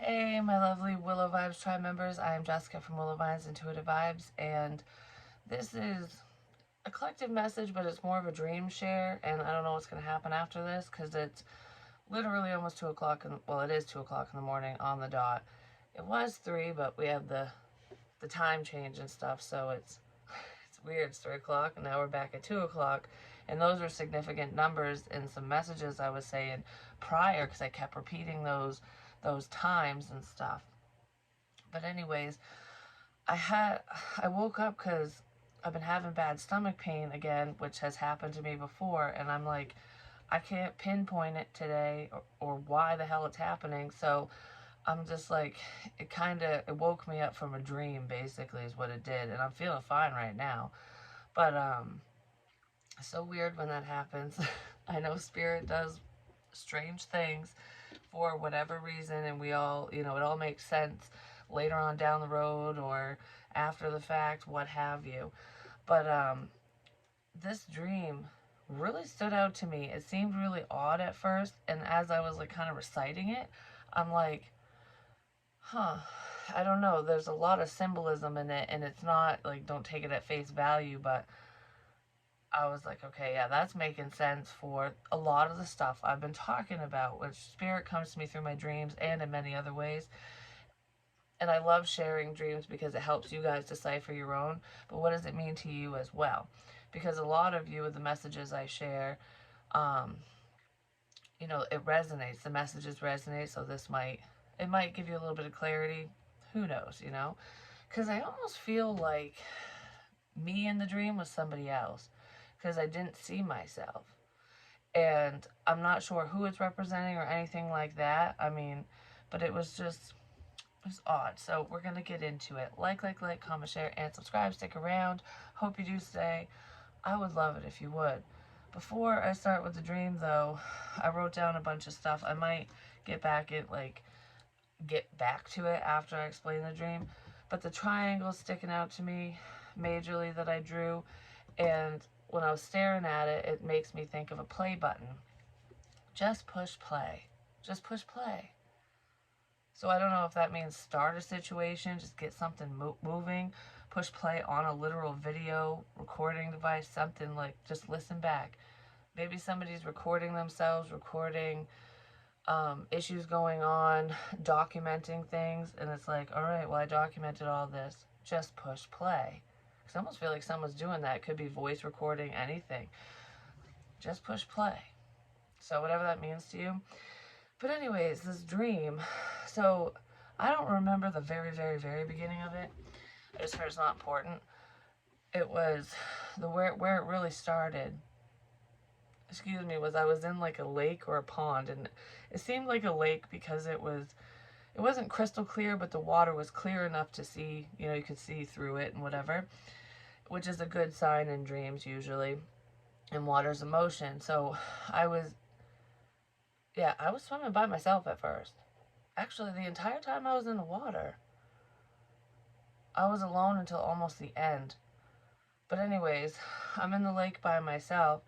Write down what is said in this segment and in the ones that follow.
Hey, my lovely Willow Vibes tribe members. I am Jessica from Willow Vibes Intuitive Vibes, and this is a collective message, but it's more of a dream share, and I don't know what's going to happen after this, because it's literally almost 2 o'clock, well, it is 2 o'clock in the morning on the dot. It was 3, but we have the time change and stuff, so it's weird. It's 3 o'clock, and now we're back at 2 o'clock, and those are significant numbers in some messages I was saying prior, because I kept repeating those times and stuff. But anyways, I woke up because I've been having bad stomach pain again, which has happened to me before, and I'm like, I can't pinpoint it today or why the hell it's happening. So I'm just like, it woke me up from a dream, basically, is what it did, and I'm feeling fine right now. But it's so weird when that happens. I know spirit does strange things for whatever reason, and we all, it all makes sense later on down the road or after the fact, what have you. But this dream really stood out to me. It seemed really odd at first, and as I was like kind of reciting it, I'm like, huh, I don't know. There's a lot of symbolism in it, and it's not like, don't take it at face value, but I was like, okay, yeah, that's making sense for a lot of the stuff I've been talking about, which spirit comes to me through my dreams and in many other ways. And I love sharing dreams because it helps you guys decipher your own. But what does it mean to you as well? Because a lot of you with the messages I share, um, it resonates. The messages resonate. So it might give you a little bit of clarity. Who knows, Because I almost feel like me in the dream was somebody else. Because I didn't see myself. And I'm not sure who it's representing or anything like that. I mean, but it was odd. So we're going to get into it. Like, comment, share, and subscribe. Stick around. Hope you do stay. I would love it if you would. Before I start with the dream, though, I wrote down a bunch of stuff. I might get back to it after I explain the dream. But the triangle sticking out to me majorly that I drew, and when I was staring at it, it makes me think of a play button. Just push play. Just push play. So I don't know if that means start a situation, just get something moving, push play on a literal video recording device, something like just listen back. Maybe somebody's recording themselves, recording issues going on, documenting things, and it's like, all right, well, I documented all this. Just push play. Because I almost feel like someone's doing that. It could be voice recording, anything. Just push play. So whatever that means to you. But anyways, this dream, so I don't remember the very, very, very beginning of it. I just heard it's not important. It was where it really started, excuse me, was I was in like a lake or a pond, and it seemed like a lake because it wasn't crystal clear, but the water was clear enough to see, you could see through it and whatever, which is a good sign in dreams usually, and water's emotion. So I was swimming by myself at first. Actually, the entire time I was in the water, I was alone until almost the end. But anyways, I'm in the lake by myself,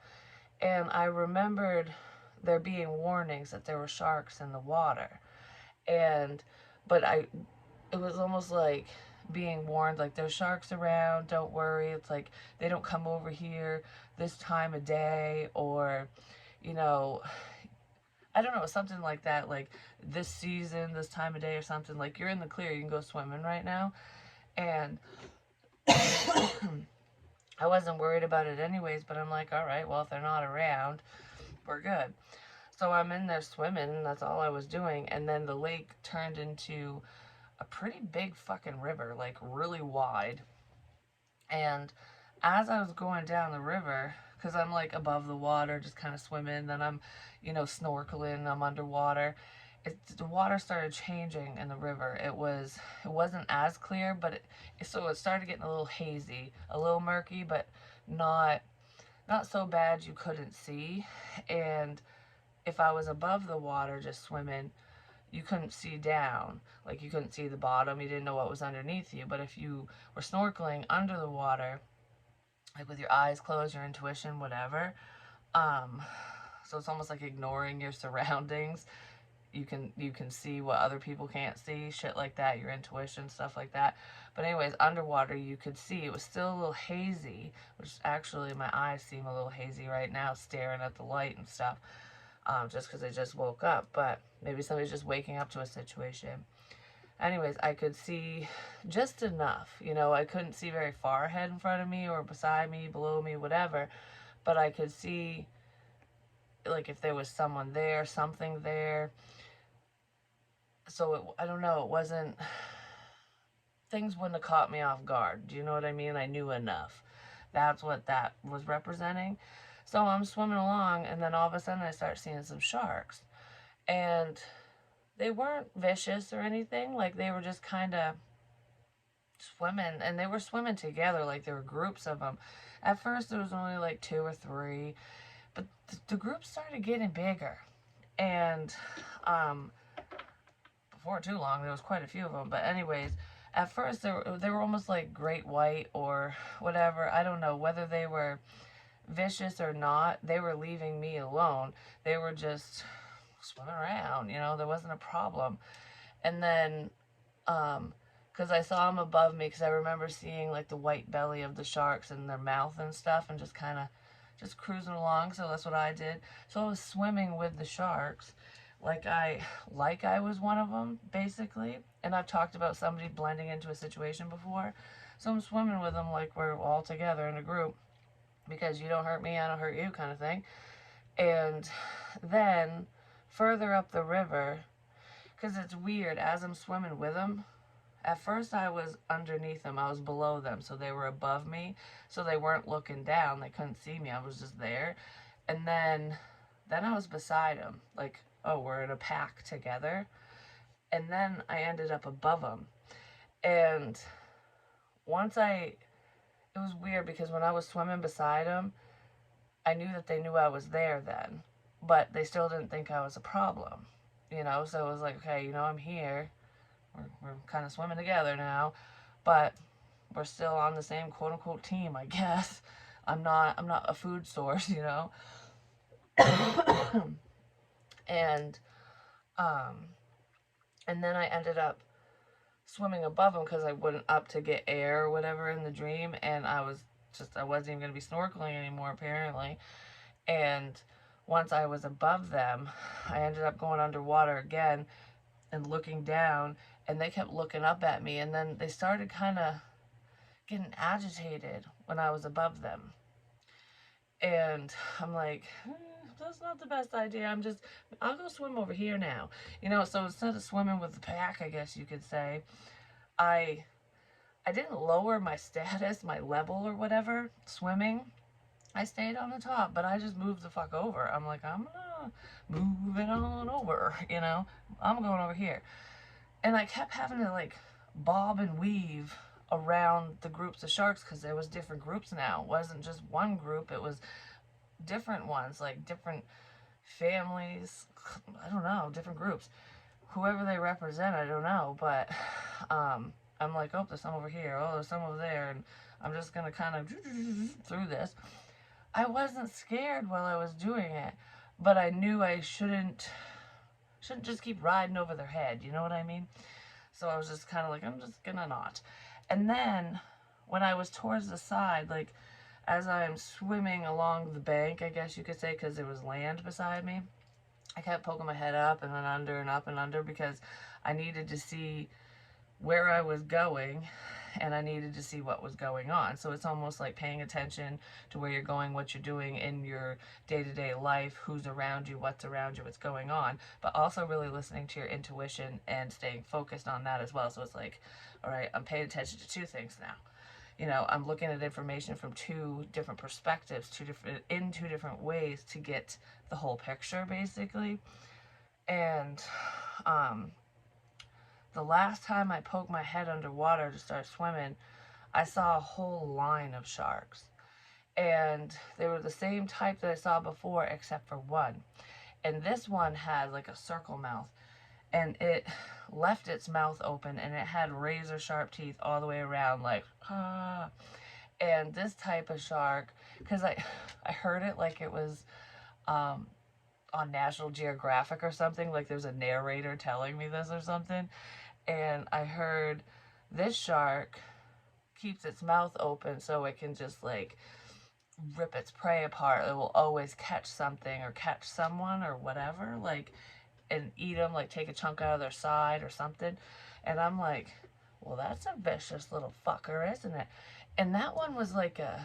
and I remembered there being warnings that there were sharks in the water. But it was almost like being warned, like, there's sharks around, don't worry. It's like, they don't come over here this time of day, or, I don't know, something like that, like this season, this time of day or something, like you're in the clear, you can go swimming right now. And I wasn't worried about it anyways, but I'm like, all right, well, if they're not around, we're good. So I'm in there swimming, and that's all I was doing. And then the lake turned into a pretty big fucking river, like really wide. And as I was going down the river, because I'm like above the water, just kind of swimming, then I'm, snorkeling, I'm underwater. The water started changing in the river. It wasn't as clear, but so it started getting a little hazy, a little murky, but not so bad you couldn't see. And if I was above the water just swimming, you couldn't see down. Like, you couldn't see the bottom. You didn't know what was underneath you. But if you were snorkeling under the water, like with your eyes closed, your intuition, whatever, so it's almost like ignoring your surroundings, you can see what other people can't see, shit like that, your intuition, stuff like that. But anyways, underwater you could see it was still a little hazy, which actually my eyes seem a little hazy right now, staring at the light and stuff, just because I just woke up. But maybe somebody's just waking up to a situation. Anyways, I could see just enough. I couldn't see very far ahead in front of me or beside me, below me, whatever. But I could see, like, if there was someone there, something there. So I don't know. It wasn't. Things wouldn't have caught me off guard. Do you know what I mean? I knew enough. That's what that was representing. So I'm swimming along, and then all of a sudden I start seeing some sharks. And they weren't vicious or anything. Like, they were just kind of swimming, and they were swimming together. Like, there were groups of them. At first, there was only like 2 or 3, but the group started getting bigger. And before too long, there was quite a few of them. But anyways, at first, they were almost like great white or whatever. I don't know whether they were vicious or not. They were leaving me alone. They were just swimming around, there wasn't a problem. And then, because I saw them above me, because I remember seeing like the white belly of the sharks and their mouth and stuff, and just kind of just cruising along. So that's what I did. So I was swimming with the sharks, like I was one of them, basically. And I've talked about somebody blending into a situation before. So I'm swimming with them like we're all together in a group, because you don't hurt me, I don't hurt you, kind of thing. And then further up the river, because it's weird, as I'm swimming with them, at first I was underneath them, I was below them, so they were above me, so they weren't looking down, they couldn't see me, I was just there. And then I was beside them, like, oh, we're in a pack together. And then I ended up above them. And it was weird, because when I was swimming beside them, I knew that they knew I was there then, but they still didn't think I was a problem, so it was like, okay, I'm here, we're kind of swimming together now, but we're still on the same quote-unquote team, I guess. I'm not a food source, and and then I ended up swimming above them, because I went up to get air or whatever in the dream, and I wasn't even going to be snorkeling anymore, apparently. And once I was above them, I ended up going underwater again and looking down, and they kept looking up at me, and then they started kind of getting agitated when I was above them. And I'm like, that's not the best idea. I'll go swim over here now. So instead of swimming with the pack, I guess you could say, I didn't lower my status, my level or whatever, swimming. I stayed on the top, but I just moved the fuck over. I'm like, I'm gonna move it on over, I'm going over here. And I kept having to like bob and weave around the groups of sharks, because there was different groups now. It wasn't just one group, it was different ones, like different families, I don't know, different groups. Whoever they represent, I don't know, but I'm like, oh, there's some over here, oh, there's some over there, and I'm just gonna kind of through this. I wasn't scared while I was doing it, but I knew I shouldn't just keep riding over their head, you know what I mean? So I was just kind of like, I'm just gonna not. And then when I was towards the side, like as I'm swimming along the bank, I guess you could say, because there was land beside me, I kept poking my head up and then under and up and under, because I needed to see where I was going, and I needed to see what was going on. So it's almost like paying attention to where you're going, what you're doing in your day-to-day life, who's around you, what's going on, but also really listening to your intuition and staying focused on that as well. So it's like, all right, I'm paying attention to 2 things now. I'm looking at information from 2 different perspectives, in 2 different ways to get the whole picture, basically. And the last time I poked my head underwater to start swimming, I saw a whole line of sharks. And they were the same type that I saw before, except for one. And this one had like a circle mouth, and it left its mouth open, and it had razor sharp teeth all the way around, like, ah. And this type of shark, because I heard it like it was on National Geographic or something. Like there's a narrator telling me this or something. And I heard this shark keeps its mouth open so it can just like rip its prey apart. It will always catch something or catch someone or whatever, like, and eat them, like take a chunk out of their side or something. And I'm like, well, that's a vicious little fucker, isn't it? And that one was like a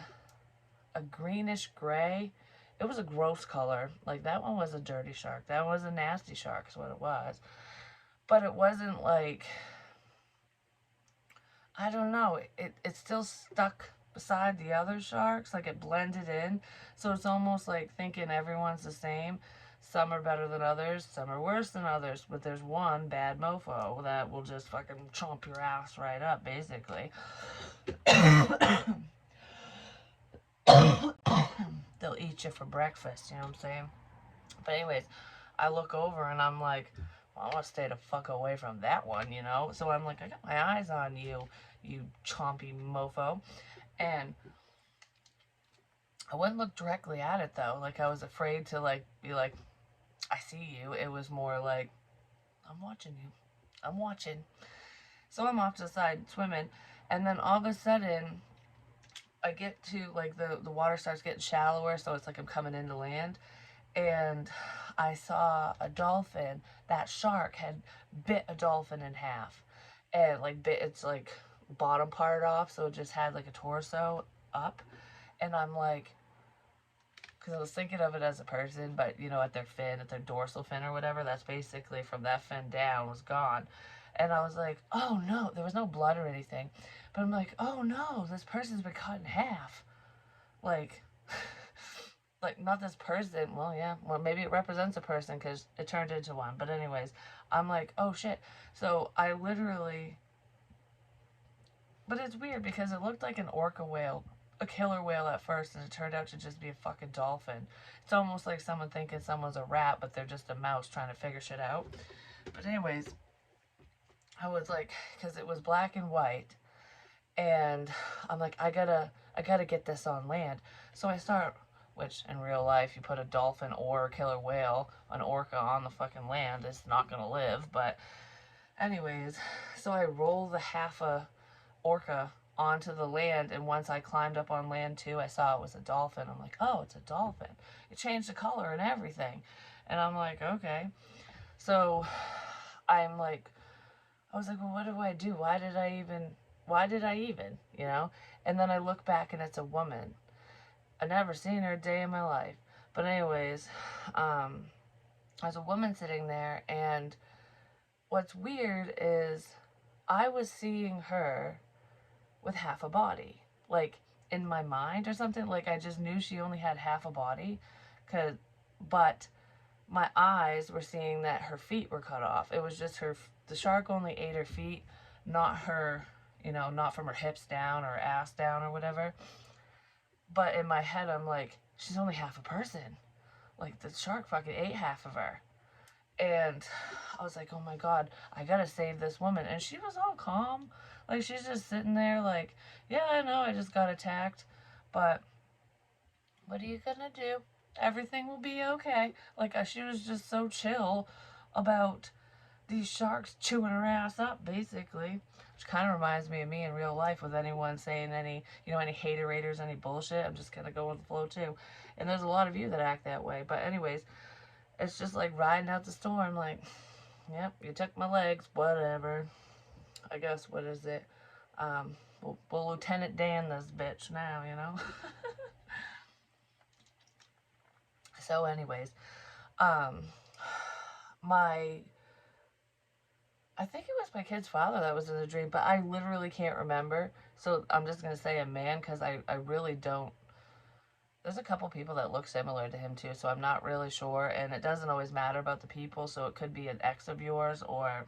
greenish gray. It was a gross color. Like that one was a dirty shark. That was a nasty shark, is what it was. But it wasn't like, I don't know. It still stuck beside the other sharks. Like it blended in. So it's almost like thinking everyone's the same. Some are better than others. Some are worse than others. But there's one bad mofo that will just fucking chomp your ass right up, basically. They'll eat you for breakfast, you know what I'm saying? But anyways, I look over and I'm like, well, I want to stay the fuck away from that one, you know? So I'm like, I got my eyes on you, you chompy mofo. And I wouldn't look directly at it though. Like I was afraid to like be like, I see you. It was more like, I'm watching you. I'm watching. So I'm off to the side swimming. And then all of a sudden, I get to like the water starts getting shallower. So it's like I'm coming into land. And I saw a dolphin. That shark had bit a dolphin in half. And like bit its like bottom part off. So it just had like a torso up. And I'm like, because I was thinking of it as a person, but you know, at their fin, at their dorsal fin or whatever, that's basically from that fin down was gone. And I was like, oh no, there was no blood or anything. But I'm like, oh no, this person's been cut in half. Like, like not this person. Well, yeah, well, maybe it represents a person because it turned into one. But anyways, I'm like, oh shit. So I literally, but it's weird because it looked like an orca whale, a killer whale at first, and it turned out to just be a fucking dolphin. It's almost like someone thinking someone's a rat, but they're just a mouse trying to figure shit out. But anyways, I was like, because it was black and white, and I'm like, I gotta get this on land. So I start, which in real life, you put a dolphin or a killer whale, an orca on the fucking land, it's not gonna live. But anyways, so I roll the half a orca onto the land, and once I climbed up on land too, I saw it was a dolphin. I'm like, oh, it's a dolphin. It changed the color and everything. And I'm like, okay. So I'm like, I was like, well, what do I do? Why did I even, you know? And then I look back and it's a woman. I never seen her a day in my life. But anyways, there's a woman sitting there, and what's weird is I was seeing her with half a body, like in my mind or something. Like I just knew she only had half a body, but my eyes were seeing that her feet were cut off. It was just her. The shark only ate her feet, not her. You know, not from her hips down or ass down or whatever. But in my head, I'm like, she's only half a person. Like the shark fucking ate half of her. And I was like, oh my God, I gotta save this woman. And she was all calm. Like, she's just sitting there, like, yeah, I know, I just got attacked. But what are you gonna do? Everything will be okay. Like, she was just so chill about these sharks chewing her ass up, basically. Which kind of reminds me of me in real life with anyone saying any, you know, any haterators, any bullshit. I'm just gonna go with the flow too. And there's a lot of you that act that way. But anyways, it's just like riding out the storm, like, yep, you took my legs, whatever. I guess, what is it? We'll Lieutenant Dan this bitch now, you know? So anyways, I think it was my kid's father that was in the dream, but I literally can't remember. So I'm just going to say a man, because I really don't. There's a couple people that look similar to him too, so I'm not really sure. And it doesn't always matter about the people, so it could be an ex of yours or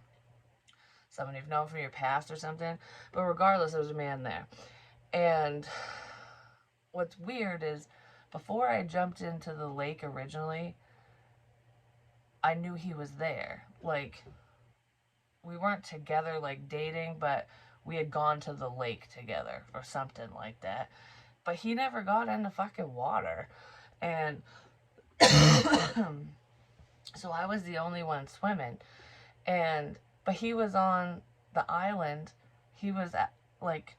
someone you've known from your past or something. But regardless, there was a man there. And what's weird is, before I jumped into the lake originally, I knew he was there. Like, we weren't together, like, dating, but we had gone to the lake together or something like that. But he never got in the fucking water. And So I was the only one swimming. But he was on the island. He was at, like,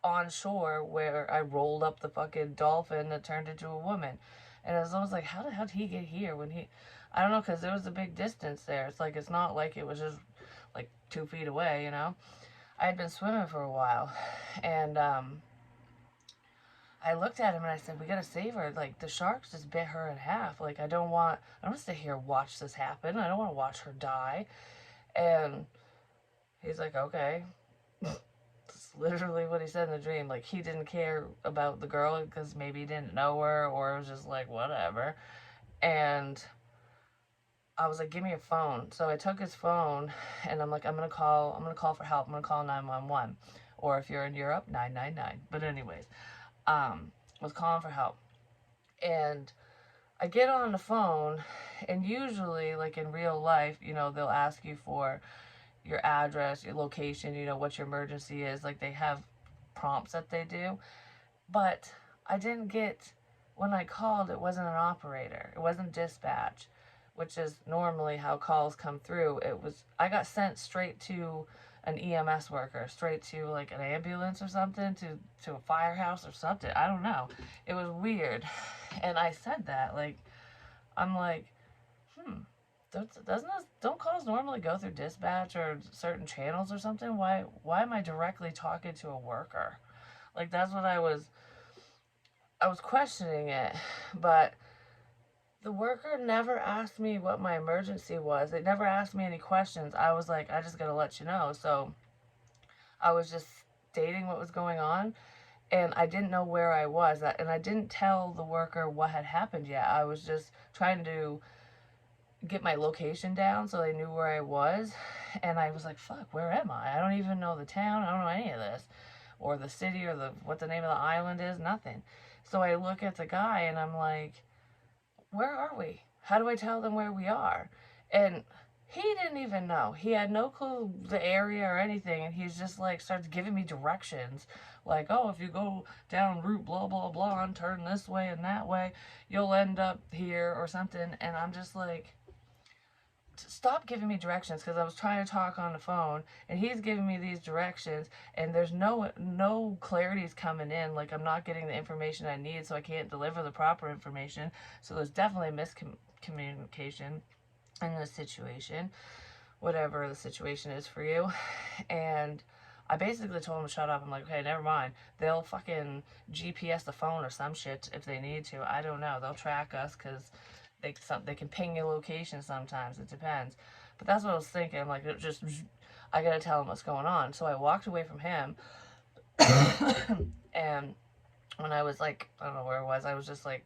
on shore where I rolled up the fucking dolphin that turned into a woman. And I was almost like, how the hell did he get here when he. I don't know, because there was a big distance there. It's like, it's not like it was just like 2 feet away, you know? I had been swimming for a while. And I looked at him and I said, we gotta save her. Like, the sharks just bit her in half. Like, I don't want to stay here and watch this happen. I don't want to watch her die. And he's like, okay. That's literally what he said in the dream. Like, he didn't care about the girl because maybe he didn't know her, or it was just like, whatever. And I was like, give me your phone. So I took his phone and I'm like, I'm gonna call for help. I'm gonna call 911. Or if you're in Europe, 999. But anyways, was calling for help. And I get on the phone, and usually, like in real life, you know, they'll ask you for your address, your location, you know, what your emergency is. Like, they have prompts that they do. But I didn't get, when I called, it wasn't an operator. It wasn't dispatch, which is normally how calls come through. I got sent straight to an EMS worker, straight to like an ambulance or something, to a firehouse or something. I don't know. It was weird. And I said that, like, I'm like, don't calls normally go through dispatch or certain channels or something? Why am I directly talking to a worker? Like, that's what I was questioning it. But the worker never asked me what my emergency was. They never asked me any questions. I was like, I just gotta let you know. So I was just stating what was going on, and I didn't know where I was. And I didn't tell the worker what had happened yet. I was just trying to get my location down so they knew where I was. And I was like, fuck, where am I? I don't even know the town. I don't know any of this. Or the city, or what the name of the island is. Nothing. So I look at the guy and I'm like, where are we? How do I tell them where we are? And he didn't even know. He had no clue the area or anything. And he's just like, starts giving me directions. Like, oh, if you go down route blah, blah, blah, and turn this way and that way, you'll end up here or something. And I'm just like, stop giving me directions, because I was trying to talk on the phone and he's giving me these directions, and there's no clarity's coming in. Like, I'm not getting the information I need, so I can't deliver the proper information. So there's definitely miscommunication in this situation, whatever the situation is for you. And I basically told him to shut up. I'm like, okay, never mind. They'll fucking GPS the phone or some shit if they need to. I don't know. They'll track us, because they can ping your location sometimes. It depends. But that's what I was thinking. Like, it just, I gotta tell him what's going on. So I walked away from him. And when I was like, I don't know where I was. I was just like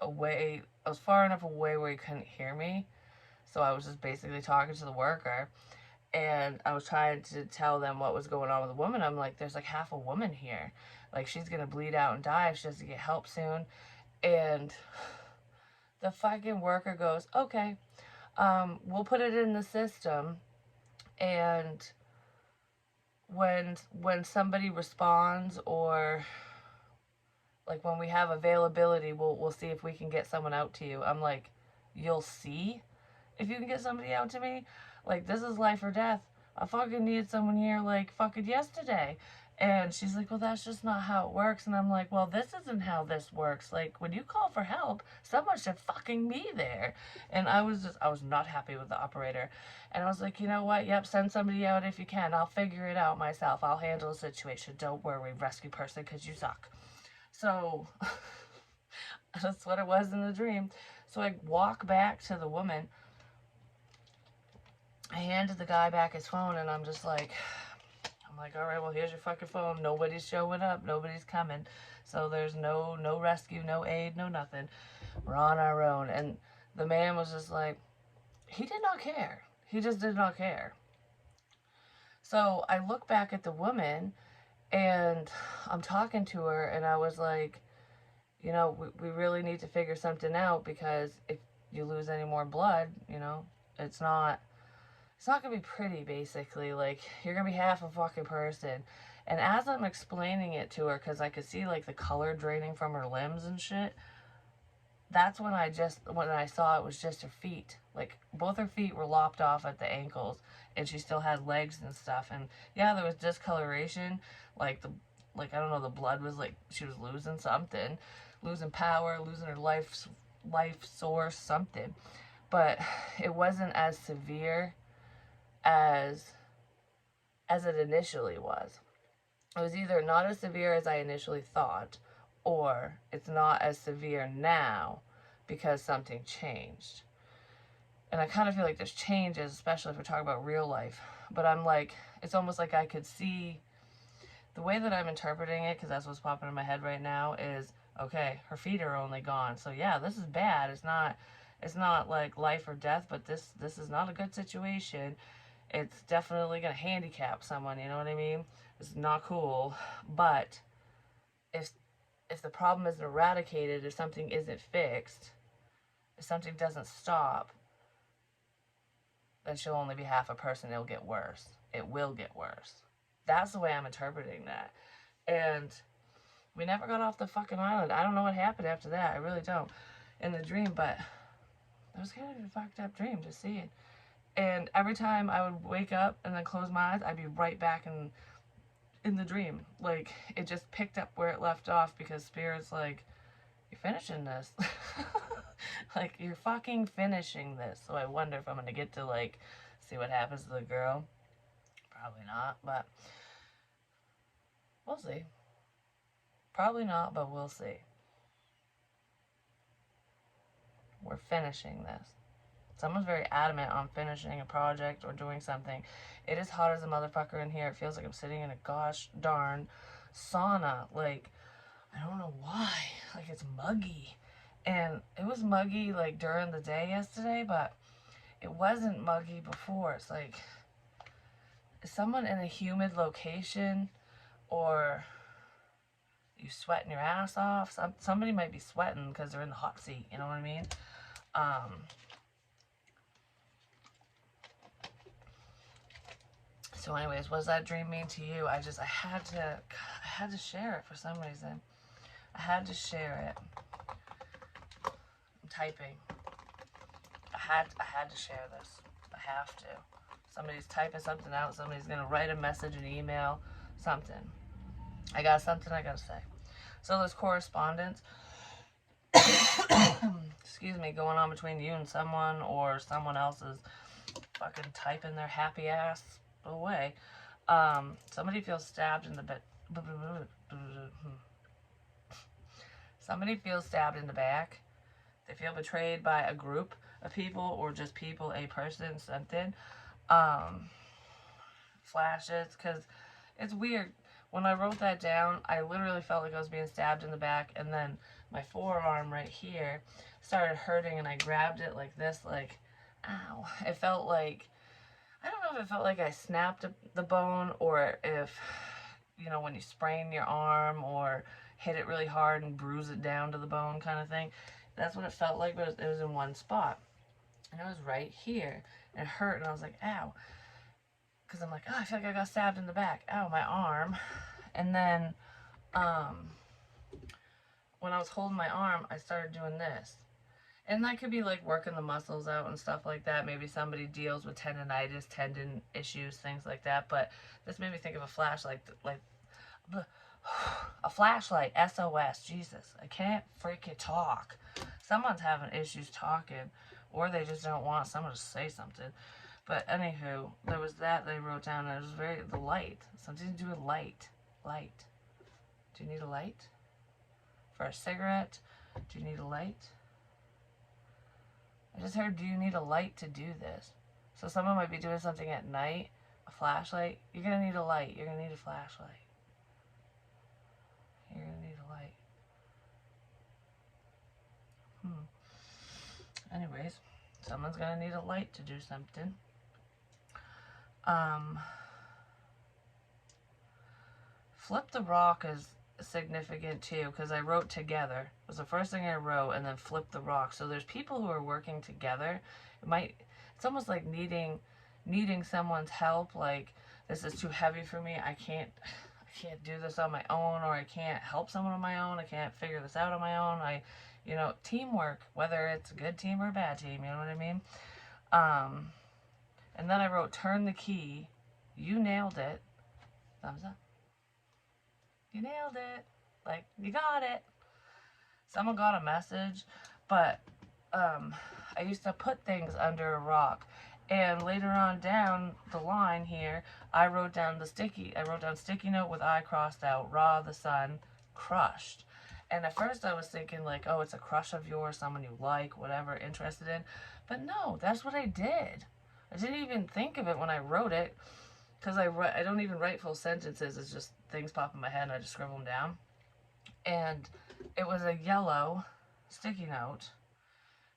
away. I was far enough away where he couldn't hear me. So I was just basically talking to the worker. And I was trying to tell them what was going on with the woman. I'm like, there's like half a woman here. Like, she's gonna bleed out and die if she doesn't get help soon. And the fucking worker goes, okay, we'll put it in the system, and when somebody responds, or like when we have availability, we'll see if we can get someone out to you. I'm like, you'll see if you can get somebody out to me? Like, this is life or death. I fucking need someone here like fucking yesterday. And she's like, well, that's just not how it works. And I'm like, well, this isn't how this works. Like, when you call for help, someone should fucking be there. And I was not happy with the operator. And I was like, you know what? Yep, send somebody out if you can. I'll figure it out myself. I'll handle the situation. Don't worry, rescue person, because you suck. So that's what it was in the dream. So I walk back to the woman. I handed the guy back his phone, and I'm like, all right, well, here's your fucking phone. Nobody's showing up. Nobody's coming. So there's no rescue, no aid, no nothing. We're on our own. And the man was just like, he did not care. He just did not care. So I look back at the woman, and I'm talking to her, and I was like, you know, we really need to figure something out, because if you lose any more blood, you know, it's not gonna be pretty, basically. Like, you're gonna be half a fucking person. And as I'm explaining it to her, because I could see like the color draining from her limbs and shit, that's when I saw it was just her feet. Like, both her feet were lopped off at the ankles, and she still had legs and stuff. And yeah, there was discoloration, like I don't know, the blood was like she was losing something, losing power, losing her life source, something. But it wasn't as severe as it initially was. It was either not as severe as I initially thought, or it's not as severe now because something changed. And I kind of feel like there's changes, especially if we're talking about real life. But I'm like, it's almost like I could see the way that I'm interpreting it, because that's what's popping in my head right now, is okay, her feet are only gone. So yeah, this is bad. It's not like life or death, but this is not a good situation. It's definitely gonna handicap someone, you know what I mean? It's not cool. But if the problem isn't eradicated, if something isn't fixed, if something doesn't stop, then she'll only be half a person. It'll get worse. It will get worse. That's the way I'm interpreting that. And we never got off the fucking island. I don't know what happened after that. I really don't. In the dream, but it was kind of a fucked up dream to see it. And every time I would wake up and then close my eyes, I'd be right back in the dream. Like, it just picked up where it left off, because Spirit's like, you're finishing this. Like, you're fucking finishing this. So I wonder if I'm gonna get to, like, see what happens to the girl. Probably not, but we'll see. Probably not, but we'll see. We're finishing this. Someone's very adamant on finishing a project or doing something. It is hot as a motherfucker in here. It feels like I'm sitting in a gosh darn sauna. Like, I don't know why. Like, it's muggy. And it was muggy, like, during the day yesterday, but it wasn't muggy before. It's like, is someone in a humid location, or you sweating your ass off? Somebody might be sweating because they're in the hot seat, you know what I mean? So anyways, what does that dream mean to you? I had to share it for some reason. I had to share it. I'm typing. I had to share this. I have to. Somebody's typing something out. Somebody's gonna write a message, an email, something. I got something I gotta say. So there's correspondence, excuse me, going on between you and someone, or someone else is fucking typing their happy ass away. Somebody feels stabbed in the back. Somebody feels stabbed in the back. They feel betrayed by a group of people, or just people, a person, something. Flashes, because it's weird. When I wrote that down, I literally felt like I was being stabbed in the back, and then my forearm right here started hurting, and I grabbed it like this, like, ow. It felt like, I don't know if it felt like I snapped the bone, or if, you know, when you sprain your arm or hit it really hard and bruise it down to the bone kind of thing. That's what it felt like, but it was in one spot. And it was right here. And it hurt, and I was like, ow. Because I'm like, oh, I feel like I got stabbed in the back. Ow, my arm. And then, when I was holding my arm, I started doing this. And that could be like working the muscles out and stuff like that. Maybe somebody deals with tendonitis, tendon issues, things like that. But this made me think of a flashlight, like a flashlight, SOS, Jesus. I can't freaking talk. Someone's having issues talking, or they just don't want someone to say something. But anywho, there was that they wrote down, and it was the light. Something to do with light. Light. Do you need a light? For a cigarette? Do you need a light? I just heard, do you need a light to do this? So someone might be doing something at night, a flashlight. You're going to need a light. You're going to need a flashlight. You're going to need a light. Anyways, someone's going to need a light to do something. Flip the rock is significant too, because I wrote together. It was the first thing I wrote, and then flip the rock. So there's people who are working together. It's almost like needing someone's help. Like, this is too heavy for me. I can't do this on my own, or I can't help someone on my own. I can't figure this out on my own. You know, teamwork, whether it's a good team or a bad team, you know what I mean? Um, and then I wrote, turn the key. You nailed it. Thumbs up. You nailed it. Like, you got it. Someone got a message, but I used to put things under a rock. And later on down the line here, I wrote down sticky note with I crossed out, raw, the sun, crushed. And at first I was thinking like, oh, it's a crush of yours, someone you like, whatever, interested in. But no, that's what I did. I didn't even think of it when I wrote it, because I don't even write full sentences. It's just things pop in my head and I just scribble them down. And it was a yellow sticky note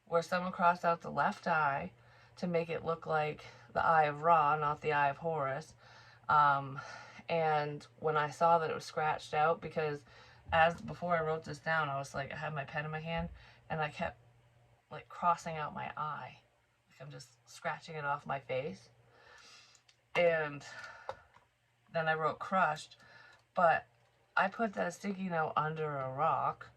where someone crossed out the left eye to make it look like the eye of Ra, not the eye of Horus. And when I saw that it was scratched out, because before I wrote this down, I was like, I had my pen in my hand and I kept like crossing out my eye. Like I'm just scratching it off my face. And then I wrote crushed, but I put that sticky note under a rock,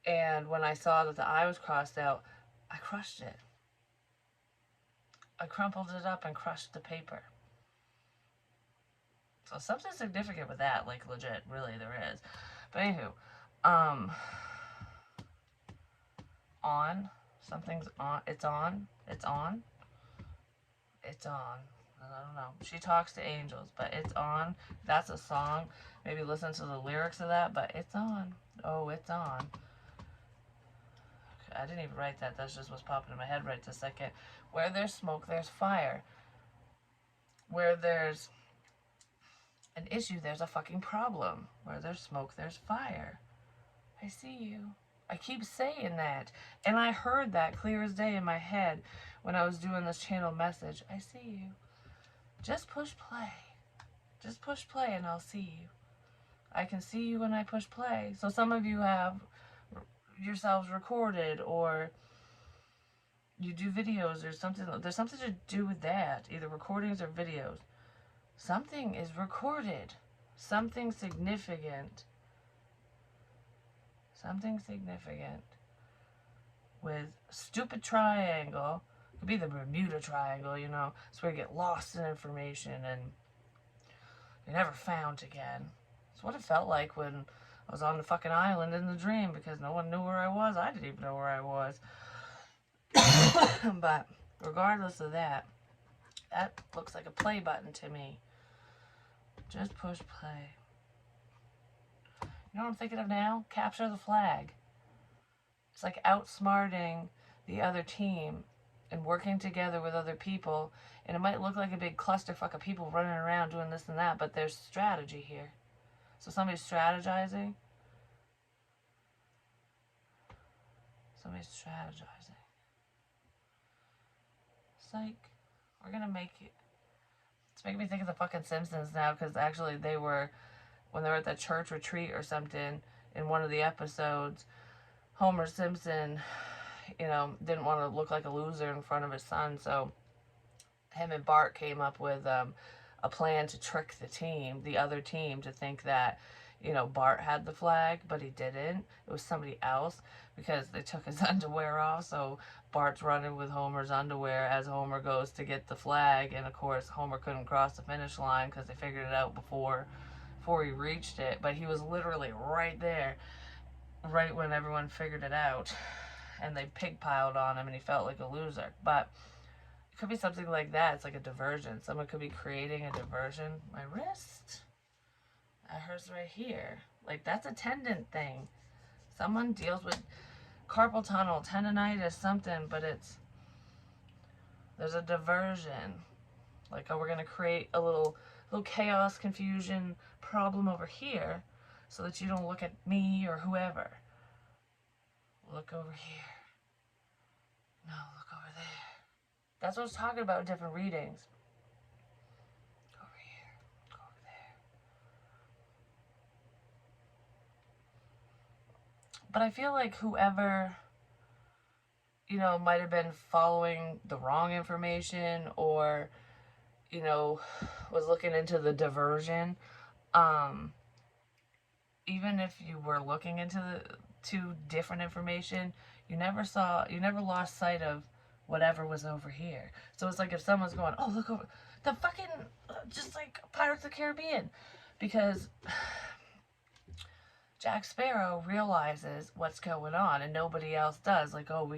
and when I saw that the eye was crossed out, I crushed it. I crumpled it up and crushed the paper. So something significant with that, like legit, really there is. But anywho, on, something's on, it's on, it's on, it's on. I don't know. She talks to angels, but it's on. That's a song. Maybe listen to the lyrics of that, but it's on. Oh, it's on. I didn't even write that. That's just what's popping in my head right this second. Where there's smoke, there's fire. Where there's an issue, there's a fucking problem. Where there's smoke, there's fire. I see you. I keep saying that. And I heard that clear as day in my head when I was doing this channel message. I see you. Just push play. Just push play and I'll see you. I can see you when I push play. So some of you have yourselves recorded, or you do videos or something. There's something to do with that, either recordings or videos. Something is recorded. Something significant. Something significant. With stupid triangle. It could be the Bermuda Triangle, you know. It's where you get lost in information and you're never found again. It's what it felt like when I was on the fucking island in the dream, because no one knew where I was. I didn't even know where I was. But regardless of that, that looks like a play button to me. Just push play. You know what I'm thinking of now? Capture the flag. It's like outsmarting the other team and working together with other people. And it might look like a big clusterfuck of people running around doing this and that, but there's strategy here. So somebody's strategizing. Somebody's strategizing. Psych. We're gonna make it. It's making me think of the fucking Simpsons now, because actually when they were at that church retreat or something, in one of the episodes, Homer Simpson, you know, didn't want to look like a loser in front of his son, so him and Bart came up with a plan to trick the other team, to think that, you know, Bart had the flag, but he didn't. It was somebody else, because they took his underwear off, so Bart's running with Homer's underwear as Homer goes to get the flag, and of course Homer couldn't cross the finish line because they figured it out before he reached it, but he was literally right there, right when everyone figured it out, and they pig-piled on him and he felt like a loser. But it could be something like that. It's like a diversion. Someone could be creating a diversion. My wrist, that hurts right here. Like, that's a tendon thing. Someone deals with carpal tunnel, tendonitis, something, but there's a diversion. Like, oh, we're going to create a little chaos, confusion, problem over here, so that you don't look at me or whoever. Look over here. No, look over there. That's what I was talking about in different readings. Go over here. Go over there. But I feel like whoever, you know, might have been following the wrong information, or, you know, was looking into the diversion, even if you were looking into to different information, you never lost sight of whatever was over here. So it's like if someone's going, oh, look over the fucking, just like Pirates of the Caribbean. Because Jack Sparrow realizes what's going on and nobody else does. Like, oh,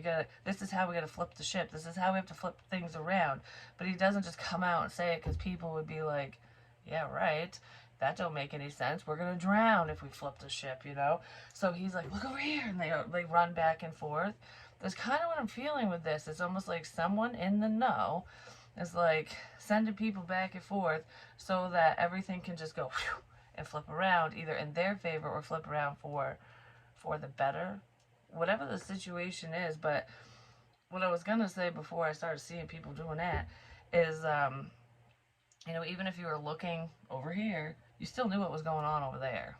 this is how we gotta flip the ship. This is how we have to flip things around. But he doesn't just come out and say it because people would be like, yeah, right. That don't make any sense. We're gonna drown if we flip the ship, you know? So he's like, look over here. And they run back and forth. That's kind of what I'm feeling with this. It's almost like someone in the know is like sending people back and forth so that everything can just go whew, and flip around either in their favor or flip around for the better, whatever the situation is. But what I was gonna say before I started seeing people doing that is, even if you were looking over here, you still knew what was going on over there.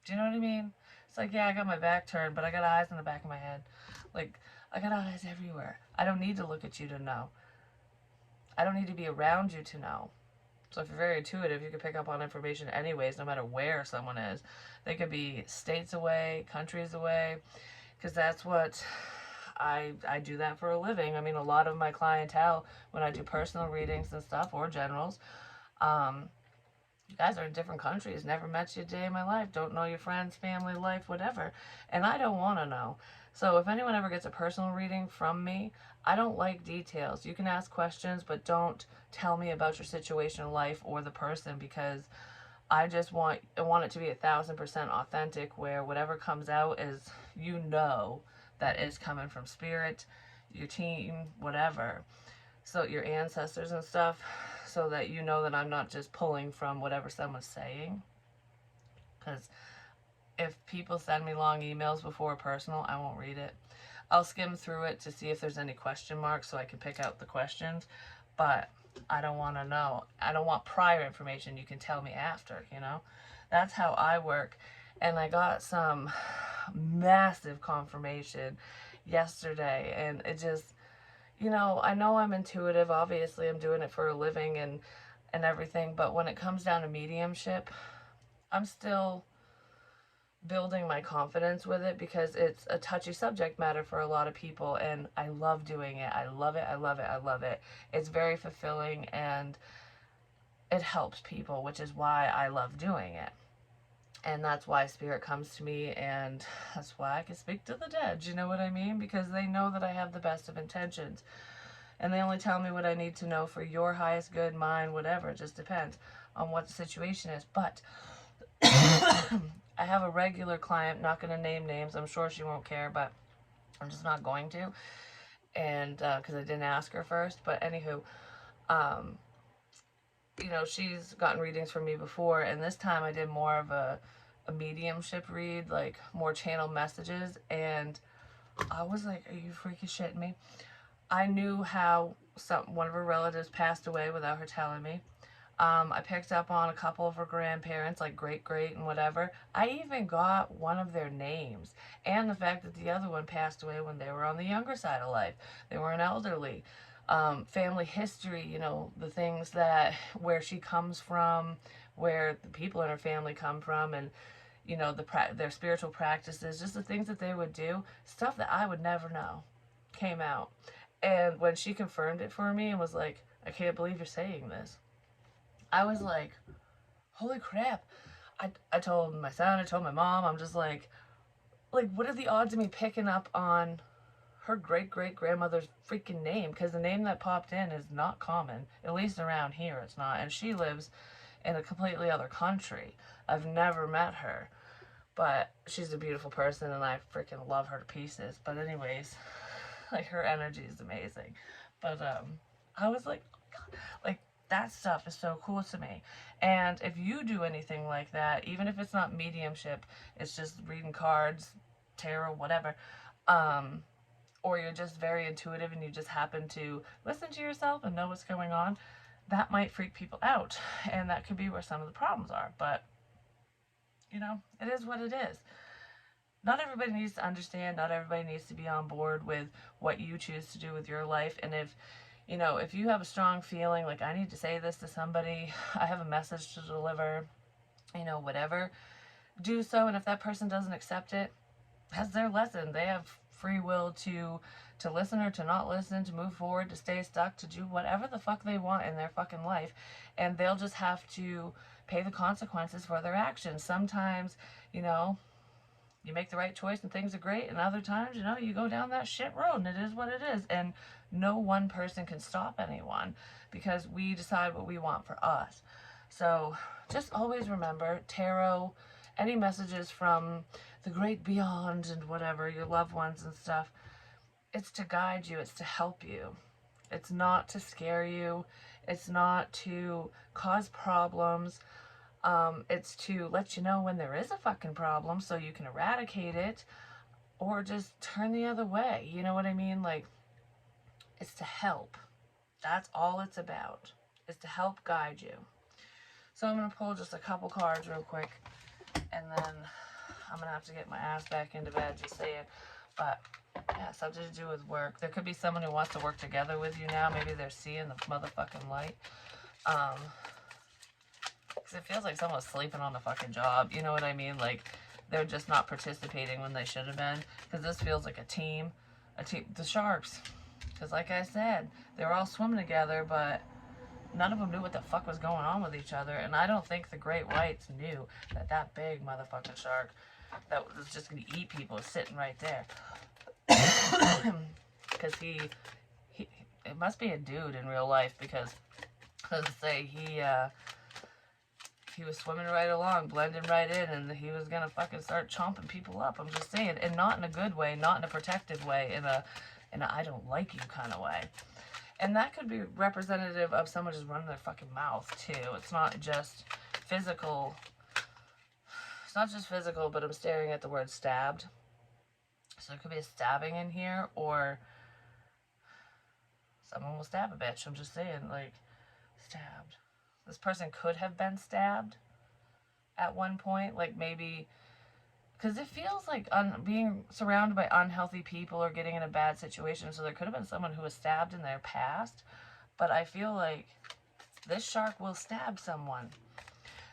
Do you know what I mean? It's like, yeah, I got my back turned, but I got eyes in the back of my head. Like, I got eyes everywhere. I don't need to look at you to know. I don't need to be around you to know. So if you're very intuitive, you can pick up on information anyways, no matter where someone is. They could be states away, countries away, because that's what I do that for a living. I mean, a lot of my clientele, when I do personal readings and stuff, or generals, you guys are in different countries, never met you a day in my life, don't know your friends, family, life, whatever. And I don't want to know. So if anyone ever gets a personal reading from me, I don't like details. You can ask questions, but don't tell me about your situation in life or the person, because I just want it to be 1,000% authentic, where whatever comes out is, that is coming from spirit, your team, whatever. So your ancestors and stuff, so that you know that I'm not just pulling from whatever someone's saying. Because if people send me long emails before personal, I won't read it. I'll skim through it to see if there's any question marks so I can pick out the questions. But I don't want to know. I don't want prior information. You can tell me after, That's how I work. And I got some massive confirmation yesterday. And it just, I know I'm intuitive. Obviously, I'm doing it for a living and everything. But when it comes down to mediumship, I'm still building my confidence with it, because it's a touchy subject matter for a lot of people, and I love doing it. I love it. I love it. I love it. It's very fulfilling, and it helps people, which is why I love doing it. And that's why spirit comes to me, and that's why I can speak to the dead. You know what I mean? Because they know that I have the best of intentions. And they only tell me what I need to know for your highest good, mine, whatever. It just depends on what the situation is. But I have a regular client, not going to name names. I'm sure she won't care, but I'm just not going to. And because I didn't ask her first. But anywho, she's gotten readings from me before. And this time I did more of a mediumship read, like more channel messages. And I was like, are you freaking shitting me? I knew how one of her relatives passed away without her telling me. I picked up on a couple of her grandparents, like great and whatever. I even got one of their names, and the fact that the other one passed away when they were on the younger side of life. They were an elderly. Family history, the things where she comes from, where the people in her family come from, and their spiritual practices, just the things that they would do, stuff that I would never know, came out. And when she confirmed it for me and was like, I can't believe you're saying this, I was like, holy crap. I told my son, I told my mom, I'm just like, what are the odds of me picking up on her great-great-grandmother's freaking name? Because the name that popped in is not common, at least around here it's not. And she lives in a completely other country. I've never met her, but she's a beautiful person and I freaking love her to pieces. But anyways, her energy is amazing. But I was like, oh my God, that stuff is so cool to me. And if you do anything like that, even if it's not mediumship, it's just reading cards, tarot, whatever, or you're just very intuitive and you just happen to listen to yourself and know what's going on, that might freak people out. And that could be where some of the problems are. But, it is what it is. Not everybody needs to understand. Not everybody needs to be on board with what you choose to do with your life. And if you have a strong feeling, like, I need to say this to somebody, I have a message to deliver, whatever, do so. And if that person doesn't accept it, has their lesson. They have free will to listen or to not listen, to move forward, to stay stuck, to do whatever the fuck they want in their fucking life. And they'll just have to pay the consequences for their actions. Sometimes, you know, you make the right choice and things are great, and other times, you know, you go down that shit road and it is what it is. And no one person can stop anyone because we decide what we want for us. So just always remember, tarot, any messages from the great beyond and whatever, your loved ones and stuff, it's to guide you, it's to help you. It's not to scare you, it's not to cause problems. It's to let you know when there is a fucking problem so you can eradicate it or just turn the other way. You know what I mean? Like, it's to help. That's all it's about, is to help guide you. So I'm going to pull just a couple cards real quick, and then I'm going to have to get my ass back into bed, just saying. But, yeah, something to do with work. There could be someone who wants to work together with you now. Maybe they're seeing the motherfucking light. Because it feels like someone's sleeping on the fucking job. You know what I mean? Like, they're just not participating when they should have been. Because this feels like a team. The sharks. Because like I said, they were all swimming together, but none of them knew what the fuck was going on with each other. And I don't think the great whites knew that that big motherfucking shark that was just going to eat people is sitting right there. Because it must be a dude in real life, because, let's say, he was swimming right along, blending right in, and he was gonna fucking start chomping people up. I'm just saying, and not in a good way, not in a protective way, in a I don't like you kind of way. And that could be representative of someone just running their fucking mouth too. It's not just physical. It's not just physical, but I'm staring at the word stabbed. So there could be a stabbing in here, or someone will stab a bitch. I'm just saying, like, stabbed. This person could have been stabbed at one point, like maybe, because it feels like being surrounded by unhealthy people or getting in a bad situation. So there could have been someone who was stabbed in their past, but I feel like this shark will stab someone.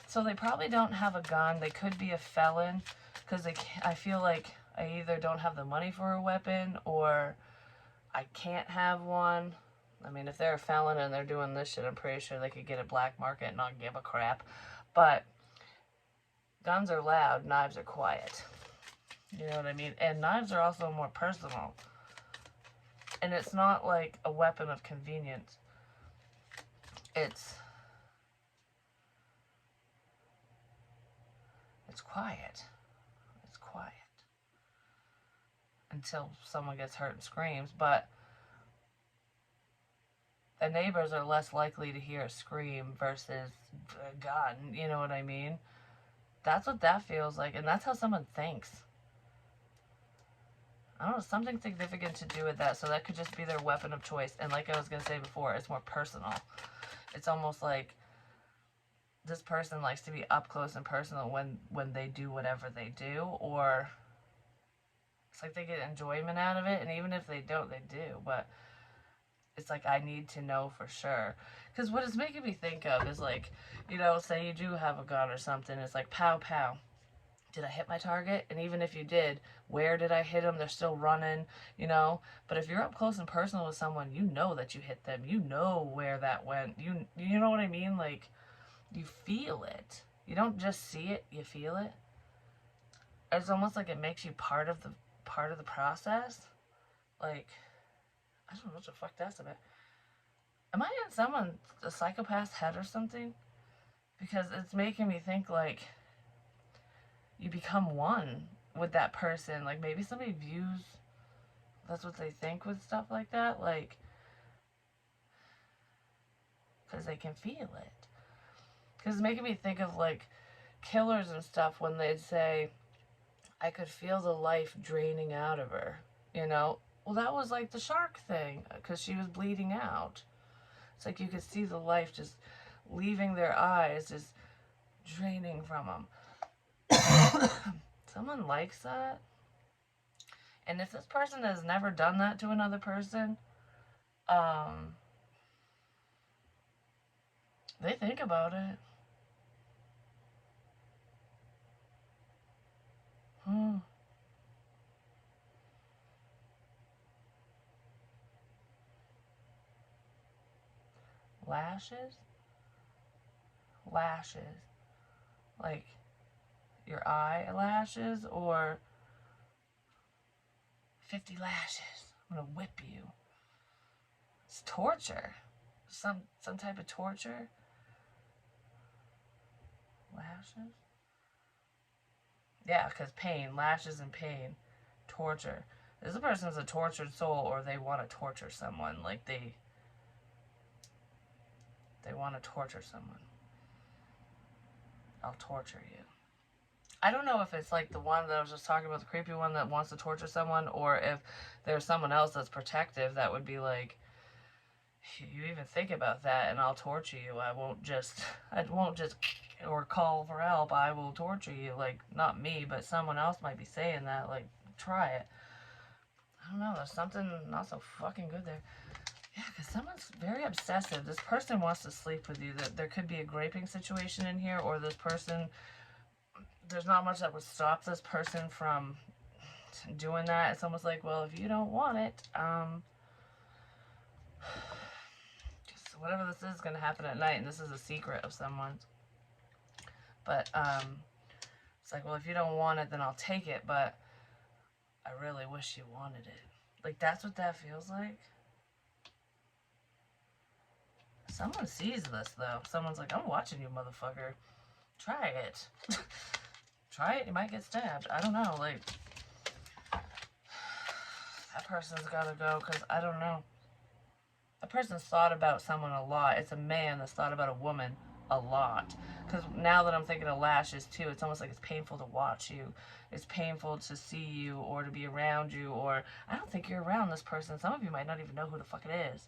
So they probably don't have a gun. They could be a felon, because I feel like I either don't have the money for a weapon or I can't have one. I mean, if they're a felon and they're doing this shit, I'm pretty sure they could get a black market and not give a crap. But guns are loud, knives are quiet. You know what I mean? And knives are also more personal. And it's not like a weapon of convenience. It's quiet. It's quiet. Until someone gets hurt and screams. But the neighbors are less likely to hear a scream versus a gun. You know what I mean? That's what that feels like. And that's how someone thinks. I don't know, something significant to do with that. So that could just be their weapon of choice. And like I was going to say before, it's more personal. It's almost like this person likes to be up close and personal when they do whatever they do. Or it's like they get enjoyment out of it. And even if they don't, they do. But it's like, I need to know for sure. Because what it's making me think of is like, you know, say you do have a gun or something. It's like, pow, pow. Did I hit my target? And even if you did, where did I hit them? They're still running, you know? But if you're up close and personal with someone, you know that you hit them. You know where that went. You know what I mean? Like, you feel it. You don't just see it, you feel it. It's almost like it makes you part of the process. Like, I don't know what the fuck that's about. Am I in a psychopath's head or something? Because it's making me think like you become one with that person. Like maybe somebody views that's what they think with stuff like that. Like, because they can feel it. Because it's making me think of like killers and stuff when they'd say, I could feel the life draining out of her, you know? Well, that was like the shark thing, because she was bleeding out. It's like you could see the life just leaving their eyes, just draining from them. Someone likes that. And if this person has never done that to another person, they think about it. lashes? Lashes. Like your eyelashes or 50 lashes. I'm gonna whip you. It's torture. Some type of torture. Lashes? Yeah, because pain. Lashes and pain. Torture. This person's a tortured soul, or they want to torture someone. Like they want to torture someone. I'll torture you. I don't know if it's like the one that I was just talking about, the creepy one that wants to torture someone, or if there's someone else that's protective that would be like, you even think about that and I'll torture you. I won't just or call for help. I will torture you. Like, not me, but someone else might be saying that. Like, try it. I don't know. There's something not so fucking good there. Yeah, because someone's very obsessive. This person wants to sleep with you. There could be a graping situation in here, or this person, there's not much that would stop this person from doing that. It's almost like, well, if you don't want it, just whatever this is going to happen at night, and this is a secret of someone's. But, it's like, well, if you don't want it, then I'll take it, but I really wish you wanted it. Like, that's what that feels like. Someone sees this, though. Someone's like, I'm watching you, motherfucker. Try it. Try it, you might get stabbed. I don't know, like, that person's gotta go, because I don't know. That person's thought about someone a lot. It's a man that's thought about a woman a lot. Because now that I'm thinking of lashes, too, it's almost like it's painful to watch you. It's painful to see you or to be around you, or I don't think you're around this person. Some of you might not even know who the fuck it is.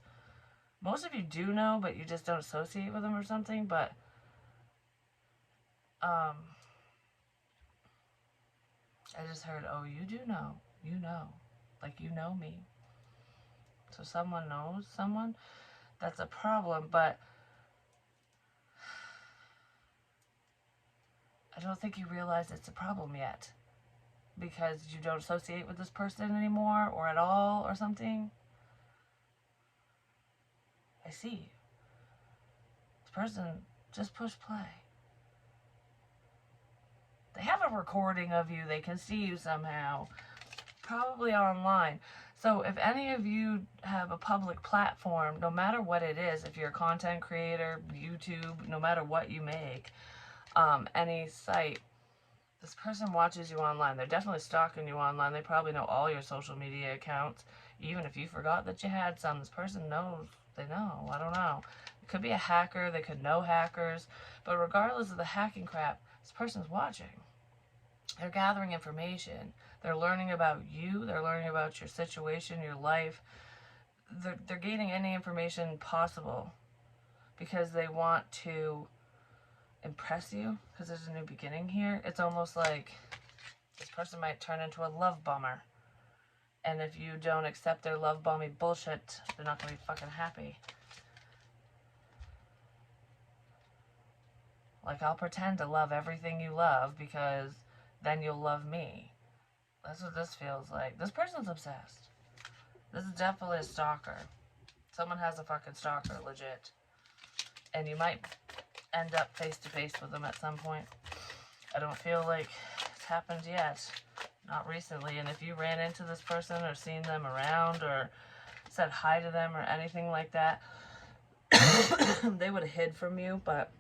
Most of you do know, but you just don't associate with them or something, but, I just heard, oh, you do know. You know. Like, you know me. So someone knows someone. That's a problem, but I don't think you realize it's a problem yet. Because you don't associate with this person anymore, or at all, or something. I see you. This person, just push play. They have a recording of you. They can see you somehow. Probably online. So if any of you have a public platform, no matter what it is, if you're a content creator, YouTube, no matter what you make, any site, this person watches you online. They're definitely stalking you online. They probably know all your social media accounts. Even if you forgot that you had some, this person knows. They know. I don't know. It could be a hacker. They could know hackers. But regardless of the hacking crap, this person's watching. They're gathering information. They're learning about you. They're learning about your situation, your life. They're gaining any information possible because they want to impress you, because there's a new beginning here. It's almost like this person might turn into a love bomber. And if you don't accept their love bombing bullshit, they're not going to be fucking happy. Like, I'll pretend to love everything you love because then you'll love me. That's what this feels like. This person's obsessed. This is definitely a stalker. Someone has a fucking stalker, legit. And you might end up face to face with them at some point. I don't feel like it's happened yet. Not recently. And if you ran into this person or seen them around or said hi to them or anything like that, they would have hid from you, but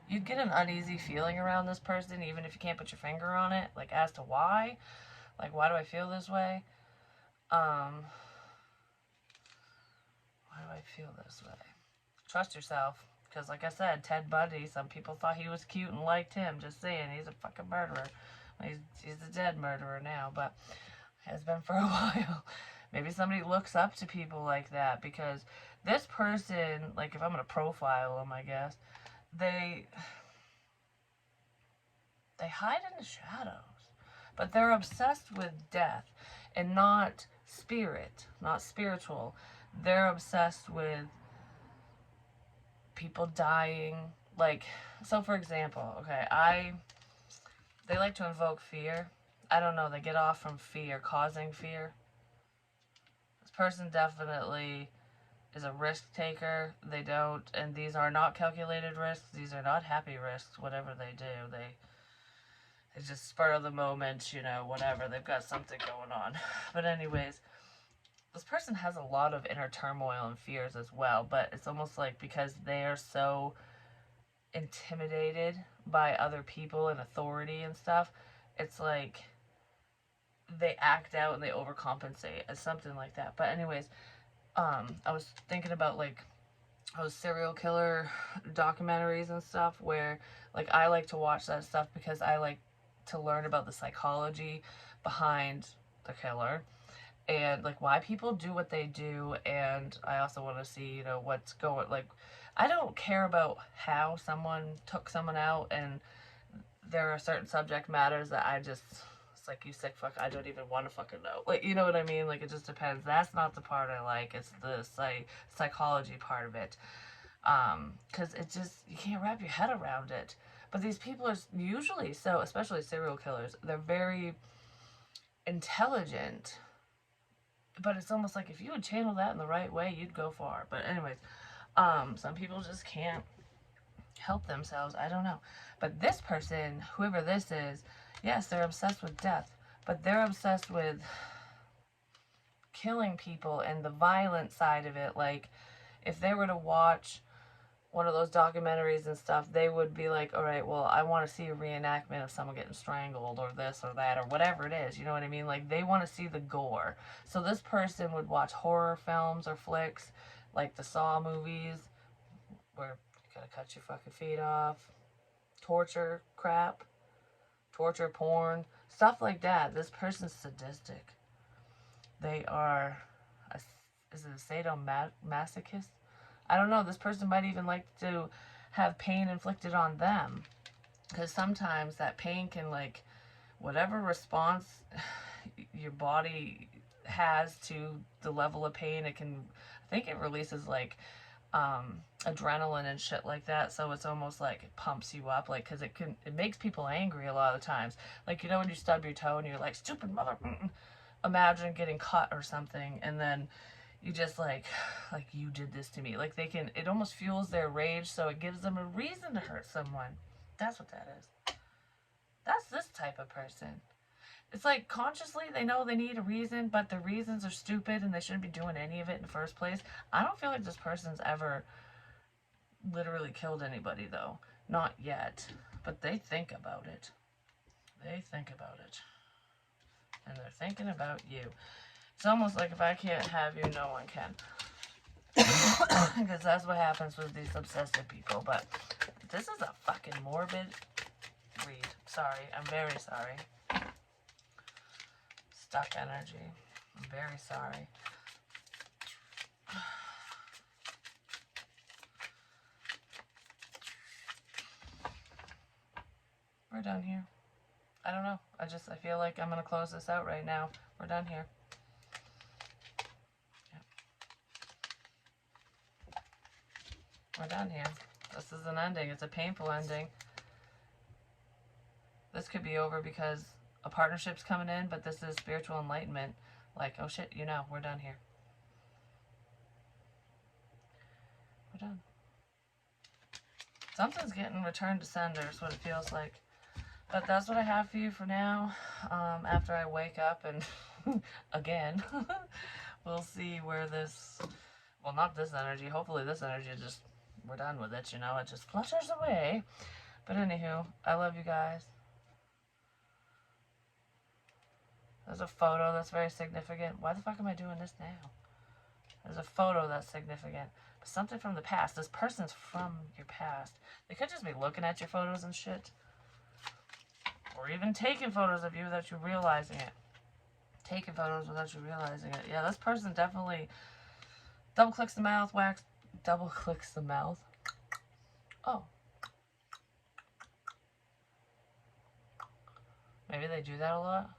you'd get an uneasy feeling around this person, even if you can't put your finger on it, like as to why. Like, why do I feel this way? Why do I feel this way? Trust yourself. Because, like I said, Ted Bundy, some people thought he was cute and liked him. Just saying, he's a fucking murderer. He's a dead murderer now, but has been for a while. Maybe somebody looks up to people like that, because this person, like, if I'm going to profile them, I guess, they hide in the shadows. But they're obsessed with death and not spirit, not spiritual. They're obsessed with people dying. Like, so for example, okay, they like to invoke fear. I don't know, they get off from fear, causing fear. This person definitely is a risk taker. They don't, and these are not calculated risks. These are not happy risks. Whatever they do, they just spur of the moment, you know, whatever. They've got something going on. But anyways, this person has a lot of inner turmoil and fears as well, but it's almost like because they are so intimidated by other people and authority and stuff, it's like they act out and they overcompensate as something like that. But anyways, I was thinking about like those serial killer documentaries and stuff where like I like to watch that stuff because I like to learn about the psychology behind the killer and like why people do what they do, and I also want to see, you know, what's going like I don't care about how someone took someone out, and there are certain subject matters that I just, it's like, you sick fuck, I don't even want to fucking know. Like, you know what I mean? Like, it just depends. That's not the part I like. It's the psychology part of it. Because it just, you can't wrap your head around it. But these people are usually, so especially serial killers, they're very intelligent. But it's almost like if you would channel that in the right way, you'd go far. But anyways, some people just can't help themselves. I don't know. But this person, whoever this is, yes, they're obsessed with death, but they're obsessed with killing people and the violent side of it. Like, if they were to watch one of those documentaries and stuff, they would be like, all right, well, I want to see a reenactment of someone getting strangled or this or that or whatever it is. You know what I mean? Like, they want to see the gore. So this person would watch horror films or flicks, like the Saw movies, where you gotta cut your fucking feet off, torture crap, torture porn, stuff like that. This person's sadistic. They are, is it a sadomasochist? I don't know. This person might even like to have pain inflicted on them. Because sometimes that pain can, like, whatever response your body has to the level of pain, it can, I think it releases, like, adrenaline and shit like that, so it's almost like it pumps you up, like, because it makes people angry a lot of the times, like, you know, when you stub your toe and you're like, stupid mother, imagine getting cut or something, and then you just like you did this to me, like, it almost fuels their rage, so it gives them a reason to hurt someone. That's what that is. That's this type of person. It's like consciously they know they need a reason, but the reasons are stupid and they shouldn't be doing any of it in the first place. I don't feel like this person's ever literally killed anybody, though. Not yet. But they think about it. They think about it. And they're thinking about you. It's almost like if I can't have you, no one can. Because that's what happens with these obsessive people. But this is a fucking morbid read. Sorry. I'm very sorry. Stuck energy. I'm very sorry. We're done here. I don't know. I feel like I'm going to close this out right now. We're done here. Yep. We're done here. This is an ending. It's a painful ending. This could be over because a partnership's coming in, but this is spiritual enlightenment. Like, oh shit, you know, we're done here. We're done. Something's getting returned to sender is what it feels like. But that's what I have for you for now. After I wake up and again, we'll see where this, well, not this energy, hopefully this energy just, we're done with it, you know, it just flutters away. But anywho, I love you guys. There's a photo that's very significant. Why the fuck am I doing this now? There's a photo that's significant. But something from the past. This person's from your past. They could just be looking at your photos and shit. Or even taking photos of you without you realizing it. Taking photos without you realizing it. Yeah, this person definitely double clicks the mouth, double clicks the mouth. Oh. Maybe they do that a lot.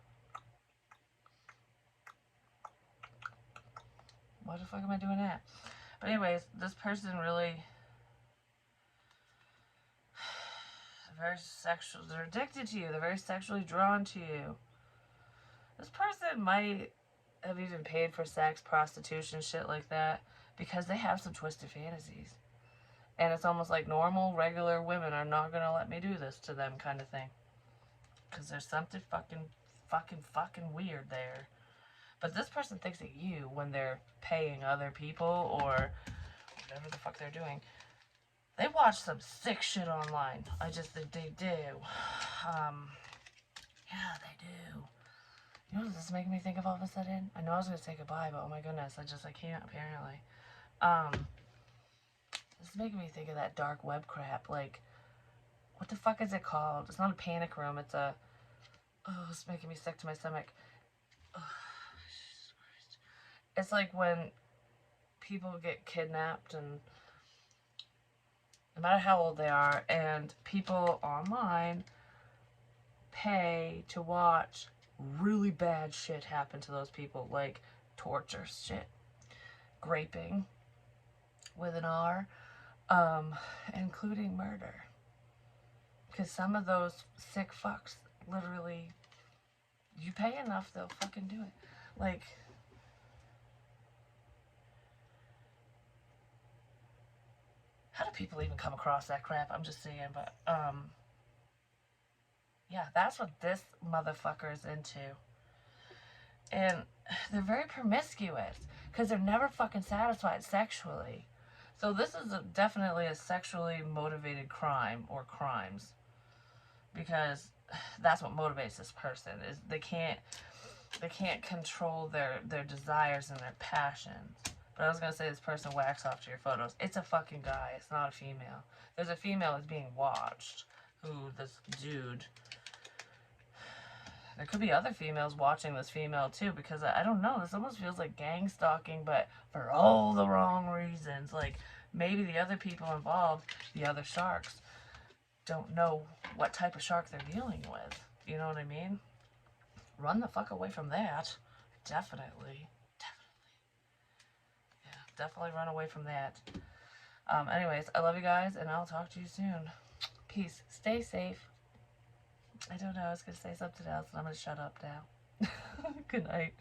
Why the fuck am I doing that? But anyways, this person really very sexual. They're addicted to you. They're very sexually drawn to you. This person might have even paid for sex, prostitution, shit like that. because they have some twisted fantasies. And it's almost like normal, regular women are not going to let me do this to them kind of thing. Because there's something fucking weird there. But this person thinks of you when they're paying other people or whatever the fuck they're doing. They watch some sick shit online. They do. Yeah, they do. You know what this is making me think of all of a sudden? I know I was going to say goodbye, but oh my goodness, I can't, apparently. This is making me think of that dark web crap. Like, what the fuck is it called? It's not a panic room, it's a... Oh, it's making me sick to my stomach. Oh, Jesus Christ. It's like when people get kidnapped, and no matter how old they are, and people online pay to watch really bad shit happen to those people, like torture shit, graping with an R, including murder. Because some of those sick fucks, literally, you pay enough, they'll fucking do it. Like, how do people even come across that crap? I'm just saying, but, yeah, that's what this motherfucker is into. And they're very promiscuous, because they're never fucking satisfied sexually. So this is definitely a sexually motivated crime, or crimes. Because that's what motivates this person, is they can't control their desires and their passions. But I was gonna say this person whacks off to your photos. It's a fucking guy, it's not a female. There's a female that's being watched, who this dude... There could be other females watching this female too, because I don't know, this almost feels like gang stalking, but for all the wrong reasons. Like, maybe the other people involved, the other sharks, don't know what type of shark they're dealing with. You know what I mean? Run the fuck away from that. Definitely. Yeah, definitely run away from that. Anyways, I love you guys, and I'll talk to you soon. Peace. Stay safe. I don't know, I was going to say something else, and I'm going to shut up now. Good night.